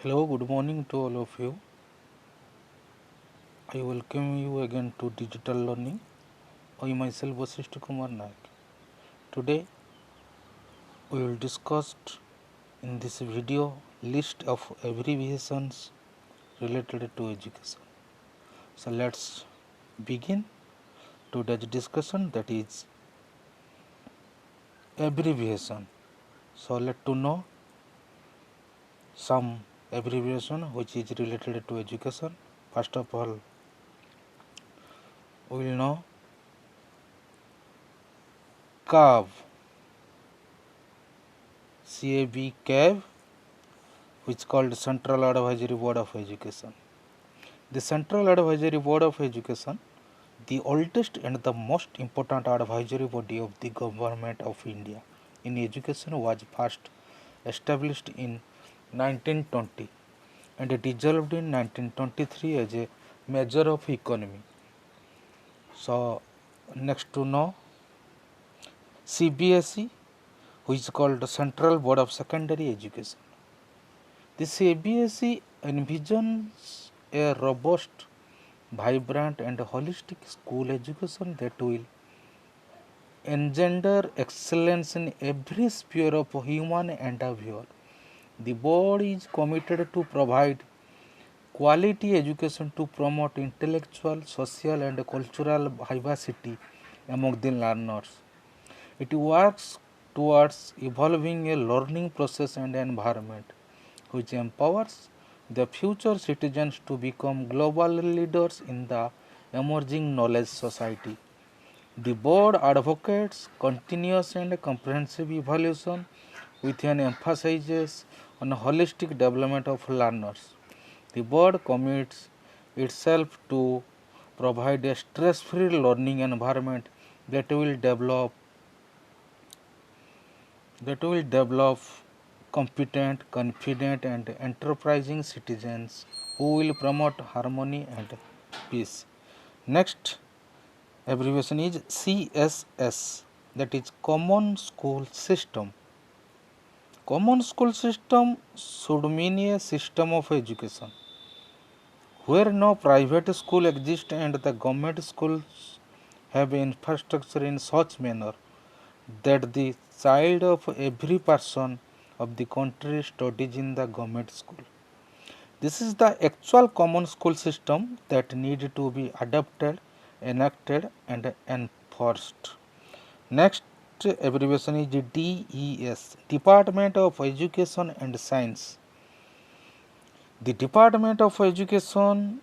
Hello, good morning to all of you. I welcome you again to Digital Learning. I myself Vasisht Kumar Naik. Today we will discuss in this video list of abbreviations related to education. So let's begin today's discussion, that is abbreviation. So let to know some abbreviation which is related to education. First of all, we will know CAV, CAV, which is called Central Advisory Board of Education. The Central Advisory Board of Education, the oldest and the most important advisory body of the Government of India in education, was first established in 1920 and dissolved in 1923 as a measure of economy. So next to know CBSE, which is called Central Board of Secondary Education. The CBSE envisions a robust, vibrant and holistic school education that will engender excellence in every sphere of human endeavor. The board is committed to provide quality education to promote intellectual, social and cultural vivacity among the learners. It works towards evolving a learning process and environment which empowers the future citizens to become global leaders in the emerging knowledge society. The board advocates continuous and comprehensive evaluation with an emphasis on holistic development of learners. The board commits itself to provide a stress-free learning environment that will develop competent, confident and enterprising citizens who will promote harmony and peace. Next abbreviation is CSS, that is Common School System. Common School System should mean a system of education where no private school exists and the government schools have infrastructure in such manner that the child of every person of the country studies in the government school. This is the actual common school system that need to be adopted, enacted and enforced. Next abbreviation is DES, Department of Education and Science. The Department of Education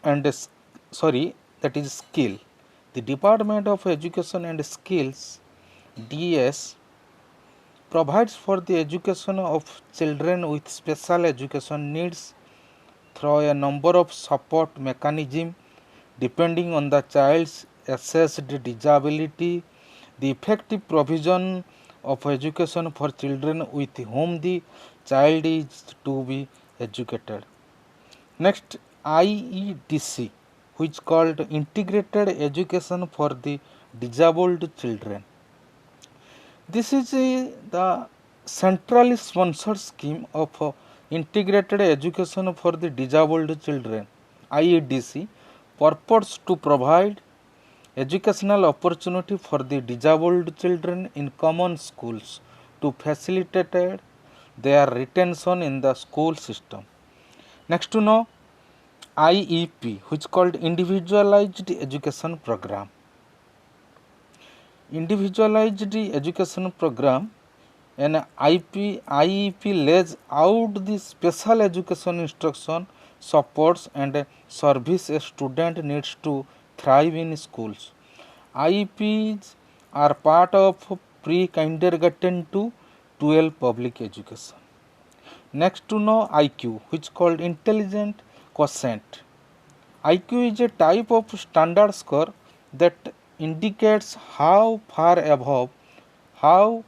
and that is skill. The Department of Education and Skills, DS, provides for the education of children with special education needs through a number of support mechanisms depending on the child's assessed disability. The effective provision of education for children with whom the child is to be educated. Next, IEDC, which is called Integrated Education for the Disabled Children. This is the centrally sponsored scheme of integrated education for the disabled children. IEDC purports to provide educational opportunity for the disabled children in common schools to facilitate their retention in the school system. Next to know IEP, which is called Individualized Education Program. Individualized Education Program, an IEP lays out the special education instruction, supports and service a student needs to thrive in schools. IEPs are part of pre-kindergarten to 12 public education. Next to know IQ, which is called Intelligent Quotient. IQ is a type of standard score that indicates how far above, how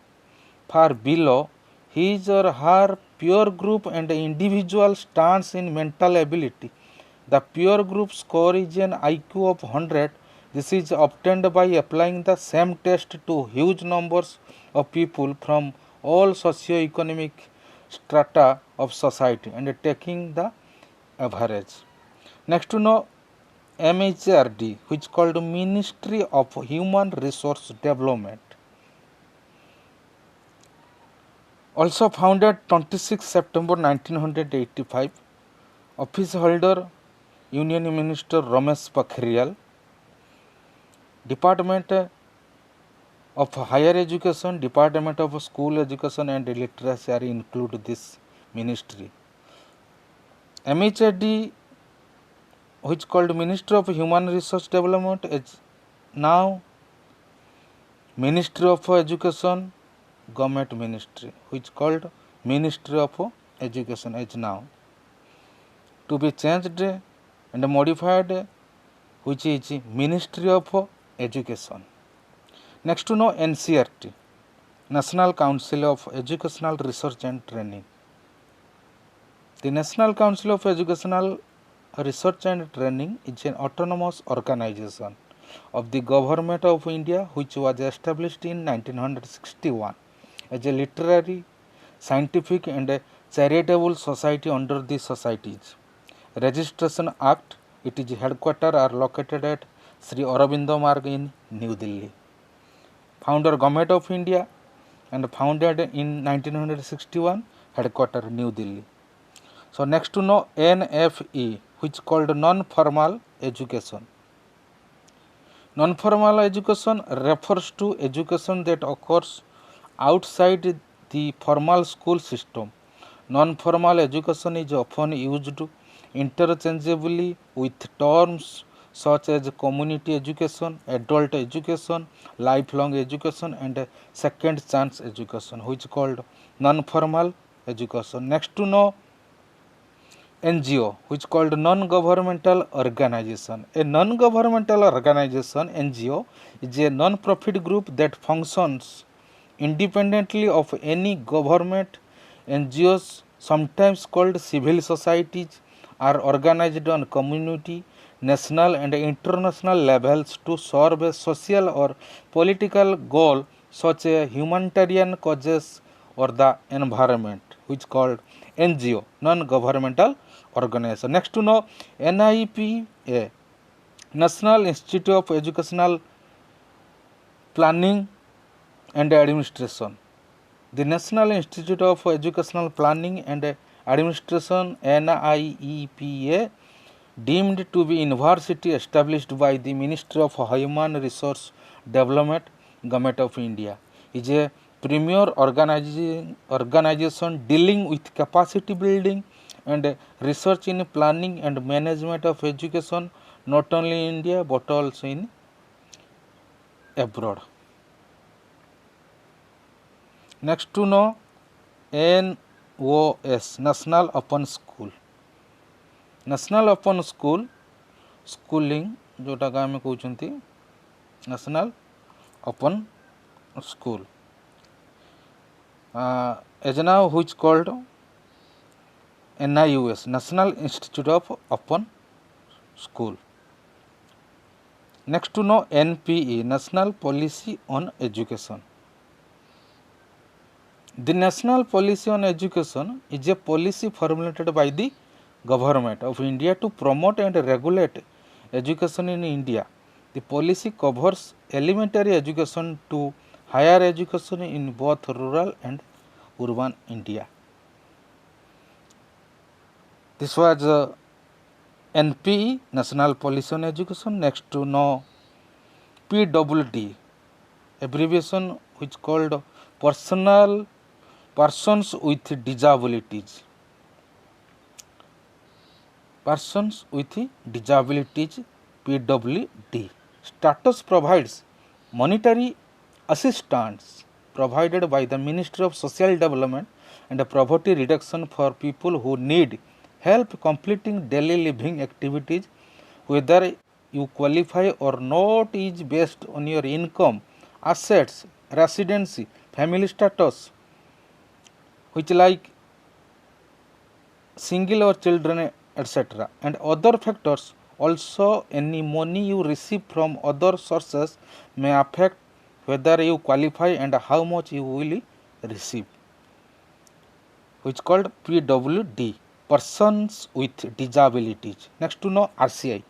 far below his or her peer group and individual stands in mental ability. The peer group score is an IQ of 100. This is obtained by applying the same test to huge numbers of people from all socio-economic strata of society and taking the average. Next to know MHRD, which called Ministry of Human Resource Development. Also founded 26 September 1985. Office holder Union Minister Ramesh Pokhriyal. Department of Higher Education, Department of School Education and Literacy are include this ministry. MHRD, which called Ministry of Human Resource Development, is now Ministry of Education, Government Ministry, which called Ministry of Education is now to be changed and modified, which is Ministry of Education. Next to know NCRT, National Council of Educational Research and Training. The National Council of Educational Research and Training is an autonomous organization of the Government of India, which was established in 1961 as a literary, scientific and charitable society under the Societies Registration Act. Its headquarters are located at Sri Aurobindo Marg in New Delhi. Founder Government of India and founded in 1961, headquarters New Delhi. So next to know NFE, which called non-formal education. Non-formal education refers to education that occurs outside the formal school system. Non-formal education is often used interchangeably with terms such as community education, adult education, lifelong education and second chance education, which called non-formal education. Next to know NGO, which called non-governmental organization. A non-governmental organization, NGO, is a non-profit group that functions independently of any government. NGOs, sometimes called civil societies, are organized on community, national and international levels to serve a social or political goal such as humanitarian causes or the environment, which called NGO, non-governmental organization. Next to know NIPA, National Institute of Educational Planning and Administration. The National Institute of Educational Planning and Administration, NIEPA, deemed to be university established by the Ministry of Human Resource Development, Government of India, is a premier organization dealing with capacity building and research in planning and management of education, not only in India but also in abroad. Next to know NOS, National Open School. National Open School, schooling जोटा का आमे कहउछंती National Open School, as now which called NIUS, National Institute of Open School. Next to know NPE, National Policy on Education. The National Policy on Education is a policy formulated by the Government of India to promote and regulate education in India. The policy covers elementary education to higher education in both rural and urban India. This was NPE, National Policy on Education. Next to know PWD, abbreviation which called Persons with Disabilities. Persons with Disabilities, PWD. Status provides monetary assistance provided by the Ministry of Social Development and Poverty Reduction for people who need help completing daily living activities. Whether you qualify or not is based on your income, assets, residency, family status, which like single or children, etc. and other factors. Also, any money you receive from other sources may affect whether you qualify and how much you will receive. which called PWD, persons with disabilities. Next to know RCI,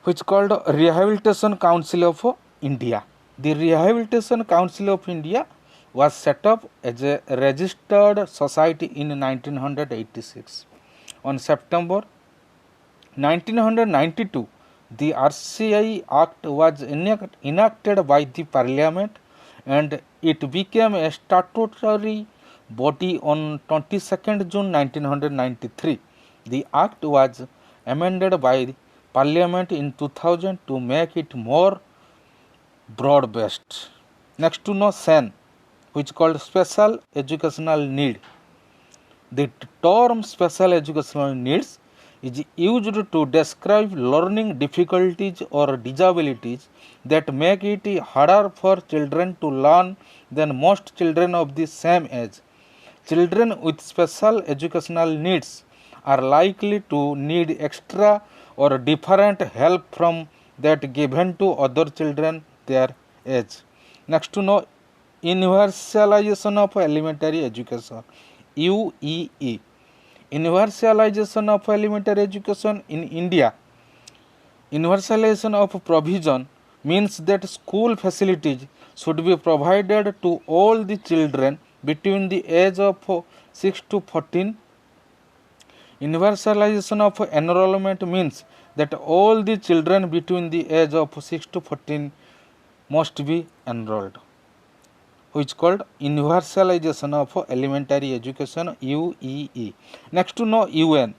which called Rehabilitation Council of India. The Rehabilitation Council of India was set up as a registered society in 1986. On September 1992, the RCI Act was enacted by the Parliament and it became a statutory body on 22nd June 1993. The Act was amended by Parliament in 2000 to make it more broad-based. Next to know SEN, which called Special Educational Need. The term special educational needs is used to describe learning difficulties or disabilities that make it harder for children to learn than most children of the same age. Children with special educational needs are likely to need extra or different help from that given to other children their age. Next to know universalization of elementary education, UEE. Universalization of elementary education in India. Universalization of provision means that school facilities should be provided to all the children between the age of 6 to 14. Universalization of enrollment means that all the children between the age of 6 to 14 must be enrolled, which called universalization of elementary education, UEE. Next to know UN,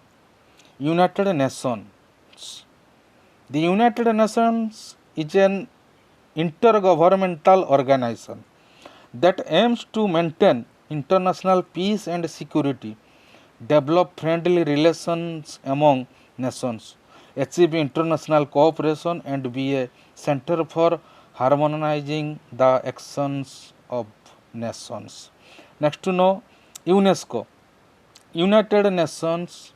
United Nations. The United Nations is an intergovernmental organization that aims to maintain international peace and security, develop friendly relations among nations, achieve international cooperation, and be a center for harmonizing the actions of nations. Next to know UNESCO, United Nations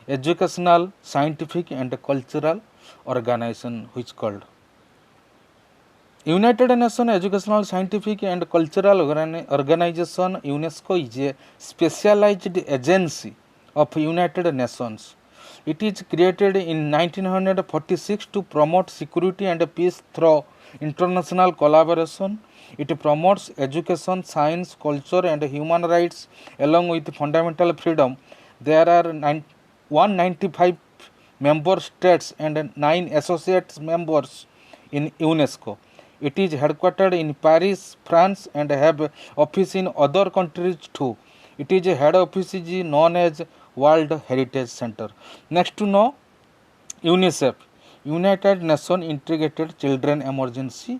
Educational, Scientific and Cultural Organization, which called United Nations Educational, Scientific and Cultural Organization. UNESCO is a specialized agency of United Nations. It is created in 1946 to promote security and peace through international collaboration. It promotes education, science, culture and human rights along with fundamental freedom. There are 195 member states and 9 associate members in UNESCO. It is headquartered in Paris, France and have office in other countries too. It is a head office is known as World Heritage Center. Next to know UNICEF, United Nations Integrated Children Emergency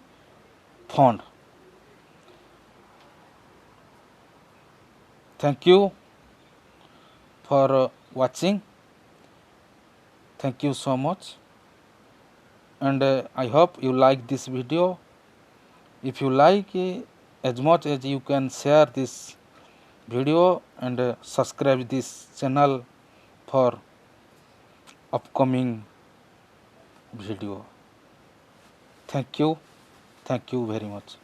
Fund. Thank you for watching. Thank you so much, and I hope you like this video. If you like as much as you can share this video and subscribe this channel for upcoming video. Thank you very much.